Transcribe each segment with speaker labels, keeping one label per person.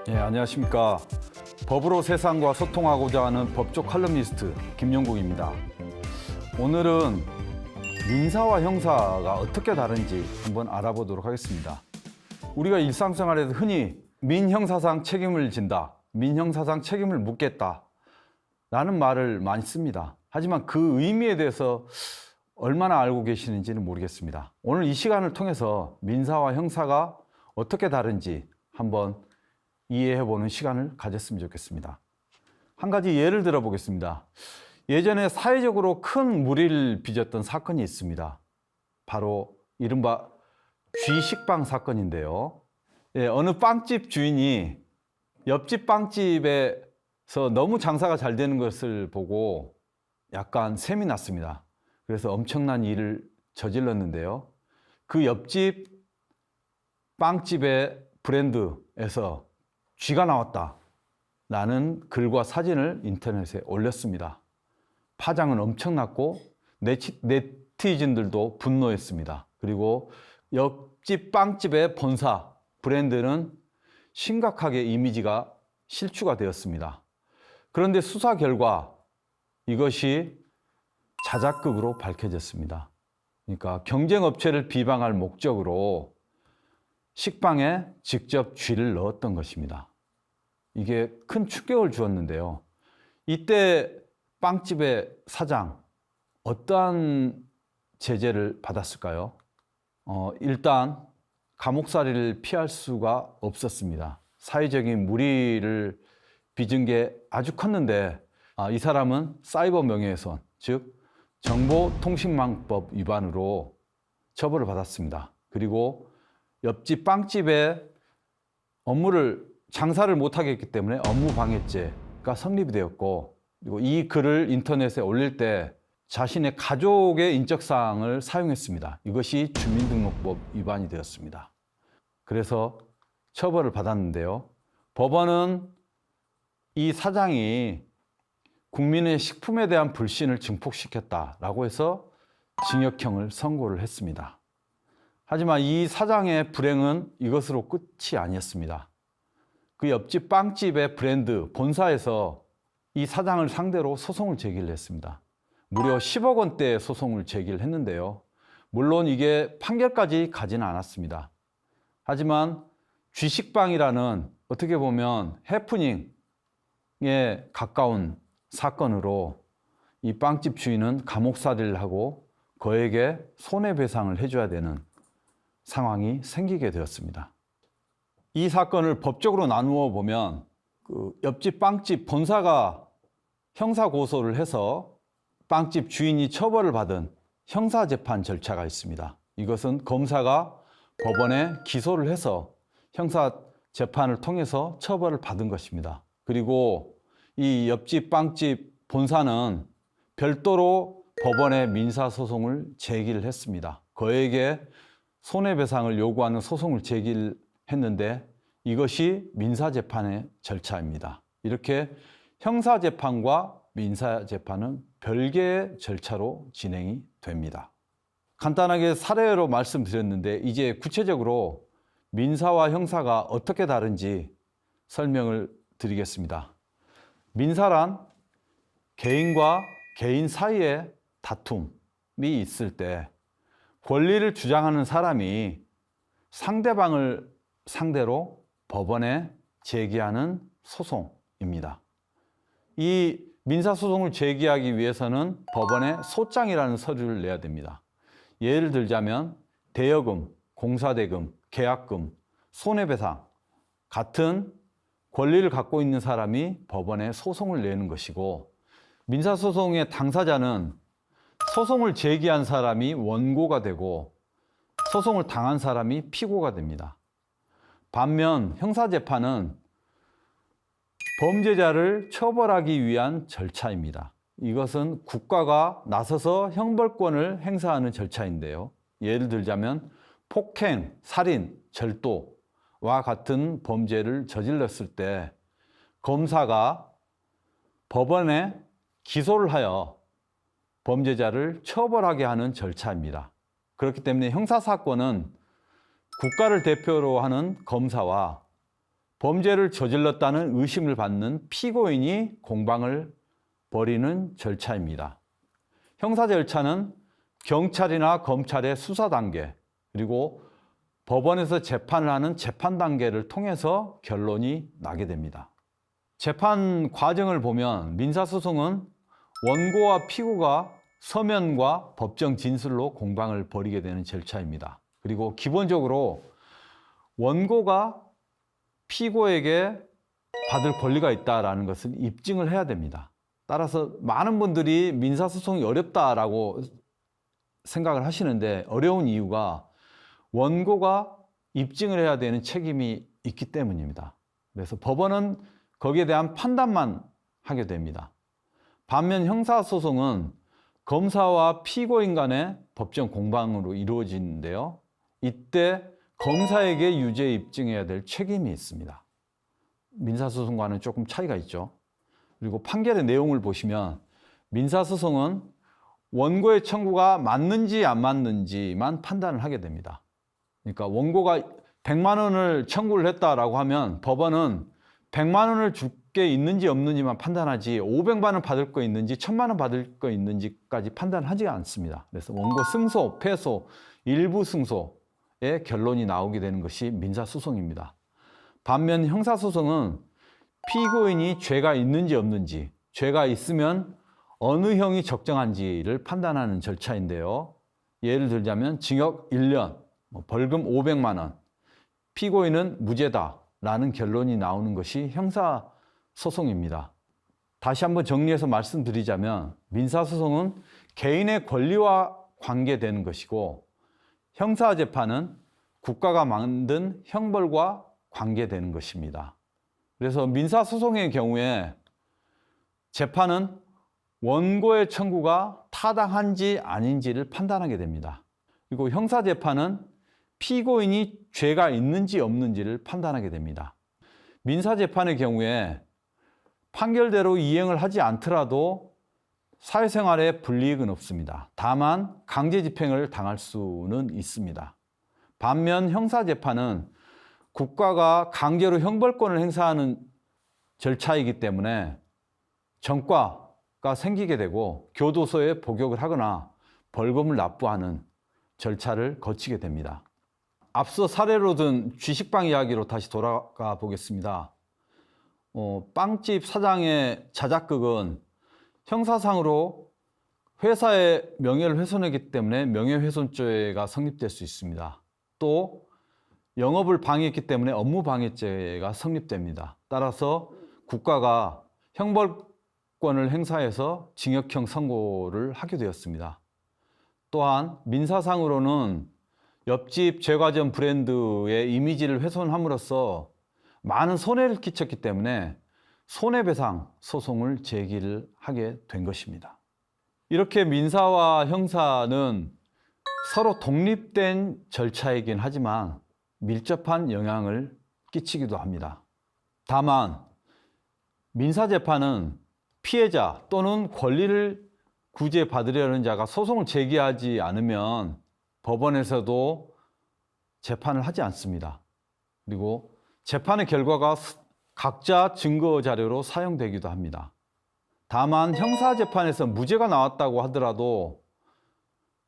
Speaker 1: 예, 안녕하십니까. 법으로 세상과 소통하고자 하는 법조 칼럼니스트 김영국입니다. 오늘은 민사와 형사가 어떻게 다른지 한번 알아보도록 하겠습니다. 우리가 일상생활에서 흔히 민형사상 책임을 진다, 민형사상 책임을 묻겠다 라는 말을 많이 씁니다. 하지만 그 의미에 대해서 얼마나 알고 계시는지는 모르겠습니다. 오늘 이 시간을 통해서 민사와 형사가 어떻게 다른지 한번 이해해보는 시간을 가졌으면 좋겠습니다. 한 가지 예를 들어보겠습니다. 예전에 사회적으로 큰 물의를 빚었던 사건이 있습니다. 바로 이른바 쥐식빵 사건인데요. 어느 빵집 주인이 옆집 빵집에서 너무 장사가 잘 되는 것을 보고 약간 셈이 났습니다. 그래서 엄청난 일을 저질렀는데요. 그 옆집 빵집의 브랜드에서 쥐가 나왔다라는 글과 사진을 인터넷에 올렸습니다. 파장은 엄청났고 네티즌들도 분노했습니다. 그리고 옆집 빵집의 본사 브랜드는 심각하게 이미지가 실추가 되었습니다. 그런데 수사 결과 이것이 자작극으로 밝혀졌습니다. 그러니까 경쟁업체를 비방할 목적으로 식빵에 직접 쥐를 넣었던 것입니다. 이게 큰 충격을 주었는데요. 이때 빵집의 사장 어떠한 제재를 받았을까요? 일단 감옥살이를 피할 수가 없었습니다. 사회적인 물의를 빚은 게 아주 컸는데 이 사람은 사이버 명예훼손, 즉 정보통신망법 위반으로 처벌을 받았습니다. 그리고 옆집 빵집에 장사를 못하게 했기 때문에 업무방해죄가 성립이 되었고, 그리고 이 글을 인터넷에 올릴 때 자신의 가족의 인적사항을 사용했습니다. 이것이 주민등록법 위반이 되었습니다. 그래서 처벌을 받았는데요. 법원은 이 사장이 국민의 식품에 대한 불신을 증폭시켰다라고 해서 징역형을 선고를 했습니다. 하지만 이 사장의 불행은 이것으로 끝이 아니었습니다. 그 옆집 빵집의 브랜드 본사에서 이 사장을 상대로 소송을 제기를 했습니다. 무려 10억 원대의 소송을 제기를 했는데요. 물론 이게 판결까지 가지는 않았습니다. 하지만 쥐식빵이라는 어떻게 보면 해프닝에 가까운 사건으로 이 빵집 주인은 감옥살이를 하고 그에게 손해배상을 해줘야 되는 상황이 생기게 되었습니다. 이 사건을 법적으로 나누어 보면 그 옆집 빵집 본사가 형사 고소를 해서 빵집 주인이 처벌을 받은 형사재판 절차가 있습니다. 이것은 검사가 법원에 기소를 해서 형사재판을 통해서 처벌을 받은 것입니다. 그리고 이 옆집 빵집 본사는 별도로 법원에 민사소송을 제기를 했습니다. 그에게 손해배상을 요구하는 소송을 제기를 했는데 이것이 민사재판의 절차입니다. 이렇게 형사재판과 민사재판은 별개의 절차로 진행이 됩니다. 간단하게 사례로 말씀드렸는데 이제 구체적으로 민사와 형사가 어떻게 다른지 설명을 드리겠습니다. 민사란 개인과 개인 사이의 다툼이 있을 때 권리를 주장하는 사람이 상대방을 상대로 법원에 제기하는 소송입니다. 이 민사소송을 제기하기 위해서는 법원에 소장이라는 서류를 내야 됩니다. 예를 들자면 대여금, 공사대금, 계약금, 손해배상 같은 권리를 갖고 있는 사람이 법원에 소송을 내는 것이고, 민사소송의 당사자는 소송을 제기한 사람이 원고가 되고 소송을 당한 사람이 피고가 됩니다. 반면 형사재판은 범죄자를 처벌하기 위한 절차입니다. 이것은 국가가 나서서 형벌권을 행사하는 절차인데요. 예를 들자면 폭행, 살인, 절도와 같은 범죄를 저질렀을 때 검사가 법원에 기소를 하여 범죄자를 처벌하게 하는 절차입니다. 그렇기 때문에 형사사건은 국가를 대표로 하는 검사와 범죄를 저질렀다는 의심을 받는 피고인이 공방을 벌이는 절차입니다. 형사 절차는 경찰이나 검찰의 수사 단계, 그리고 법원에서 재판을 하는 재판 단계를 통해서 결론이 나게 됩니다. 재판 과정을 보면 민사소송은 원고와 피고가 서면과 법정 진술로 공방을 벌이게 되는 절차입니다. 그리고 기본적으로 원고가 피고에게 받을 권리가 있다는 것을 입증을 해야 됩니다. 따라서 많은 분들이 민사소송이 어렵다라고 생각을 하시는데, 어려운 이유가 원고가 입증을 해야 되는 책임이 있기 때문입니다. 그래서 법원은 거기에 대한 판단만 하게 됩니다. 반면 형사소송은 검사와 피고인 간의 법정 공방으로 이루어지는데요. 이때 검사에게 유죄 입증해야 될 책임이 있습니다. 민사소송과는 조금 차이가 있죠. 그리고 판결의 내용을 보시면 민사소송은 원고의 청구가 맞는지 안 맞는지만 판단을 하게 됩니다. 그러니까 원고가 100만 원을 청구를 했다라고 하면 법원은 100만 원을 줄 게 있는지 없는지만 판단하지 500만 원 받을 거 있는지 1000만 원 받을 거 있는지까지 판단하지 않습니다. 그래서 원고 승소, 패소, 일부 승소의 결론이 나오게 되는 것이 민사소송입니다. 반면 형사소송은 피고인이 죄가 있는지 없는지, 죄가 있으면 어느 형이 적정한지를 판단하는 절차인데요. 예를 들자면 징역 1년, 벌금 500만 원, 피고인은 무죄다라는 결론이 나오는 것이 형사소송입니다. 다시 한번 정리해서 말씀드리자면 민사소송은 개인의 권리와 관계되는 것이고, 형사재판은 국가가 만든 형벌과 관계되는 것입니다. 그래서 민사소송의 경우에 재판은 원고의 청구가 타당한지 아닌지를 판단하게 됩니다. 그리고 형사재판은 피고인이 죄가 있는지 없는지를 판단하게 됩니다. 민사재판의 경우에 판결대로 이행을 하지 않더라도 사회생활에 불이익은 없습니다. 다만 강제집행을 당할 수는 있습니다. 반면 형사재판은 국가가 강제로 형벌권을 행사하는 절차이기 때문에 전과가 생기게 되고 교도소에 복역을 하거나 벌금을 납부하는 절차를 거치게 됩니다. 앞서 사례로 든 쥐식빵 이야기로 다시 돌아가 보겠습니다. 빵집 사장의 자작극은 형사상으로 회사의 명예를 훼손했기 때문에 명예훼손죄가 성립될 수 있습니다. 또 영업을 방해했기 때문에 업무방해죄가 성립됩니다. 따라서 국가가 형벌권을 행사해서 징역형 선고를 하게 되었습니다. 또한 민사상으로는 옆집 제과점 브랜드의 이미지를 훼손함으로써 많은 손해를 끼쳤기 때문에 손해배상 소송을 제기를 하게 된 것입니다. 이렇게 민사와 형사는 서로 독립된 절차이긴 하지만 밀접한 영향을 끼치기도 합니다. 다만 민사재판은 피해자 또는 권리를 구제받으려는 자가 소송을 제기하지 않으면 법원에서도 재판을 하지 않습니다. 그리고 재판의 결과가 각자 증거 자료로 사용되기도 합니다. 다만 형사재판에서 무죄가 나왔다고 하더라도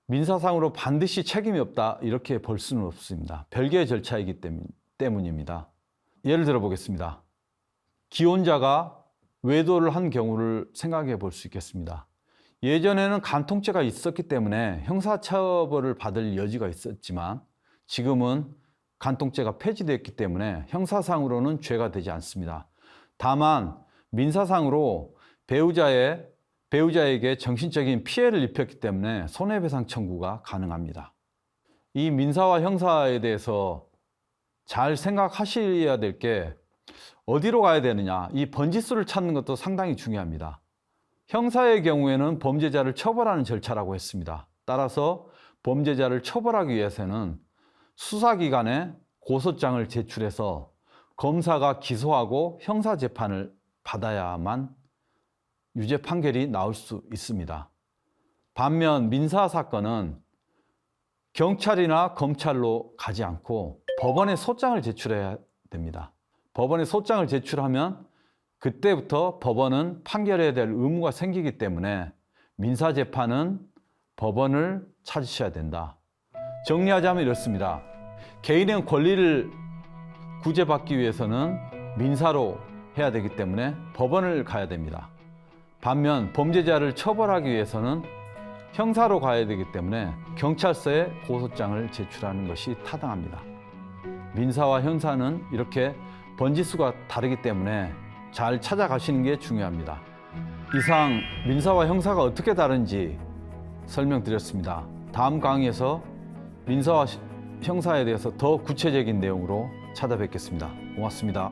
Speaker 1: 민사상으로 반드시 책임이 없다 이렇게 볼 수는 없습니다. 별개의 절차이기 때문입니다. 예를 들어 보겠습니다. 기혼자가 외도를 한 경우를 생각해 볼 수 있겠습니다. 예전에는 간통죄가 있었기 때문에 형사처벌을 받을 여지가 있었지만 지금은 간통죄가 폐지됐기 때문에 형사상으로는 죄가 되지 않습니다. 다만 민사상으로 배우자에게 정신적인 피해를 입혔기 때문에 손해배상 청구가 가능합니다. 이 민사와 형사에 대해서 잘 생각하셔야 될 게 어디로 가야 되느냐, 이 번지수를 찾는 것도 상당히 중요합니다. 형사의 경우에는 범죄자를 처벌하는 절차라고 했습니다. 따라서 범죄자를 처벌하기 위해서는 수사기관에 고소장을 제출해서 검사가 기소하고 형사재판을 받아야만 유죄 판결이 나올 수 있습니다. 반면 민사사건은 경찰이나 검찰로 가지 않고 법원에 소장을 제출해야 됩니다. 법원에 소장을 제출하면 그때부터 법원은 판결해야 될 의무가 생기기 때문에 민사재판은 법원을 찾으셔야 된다. 정리하자면 이렇습니다. 개인의 권리를 구제받기 위해서는 민사로 해야 되기 때문에 법원을 가야 됩니다. 반면 범죄자를 처벌하기 위해서는 형사로 가야 되기 때문에 경찰서에 고소장을 제출하는 것이 타당합니다. 민사와 형사는 이렇게 번지수가 다르기 때문에 잘 찾아가시는 게 중요합니다. 이상 민사와 형사가 어떻게 다른지 설명드렸습니다. 다음 강의에서 민사와 형사에 대해서 더 구체적인 내용으로 찾아뵙겠습니다. 고맙습니다.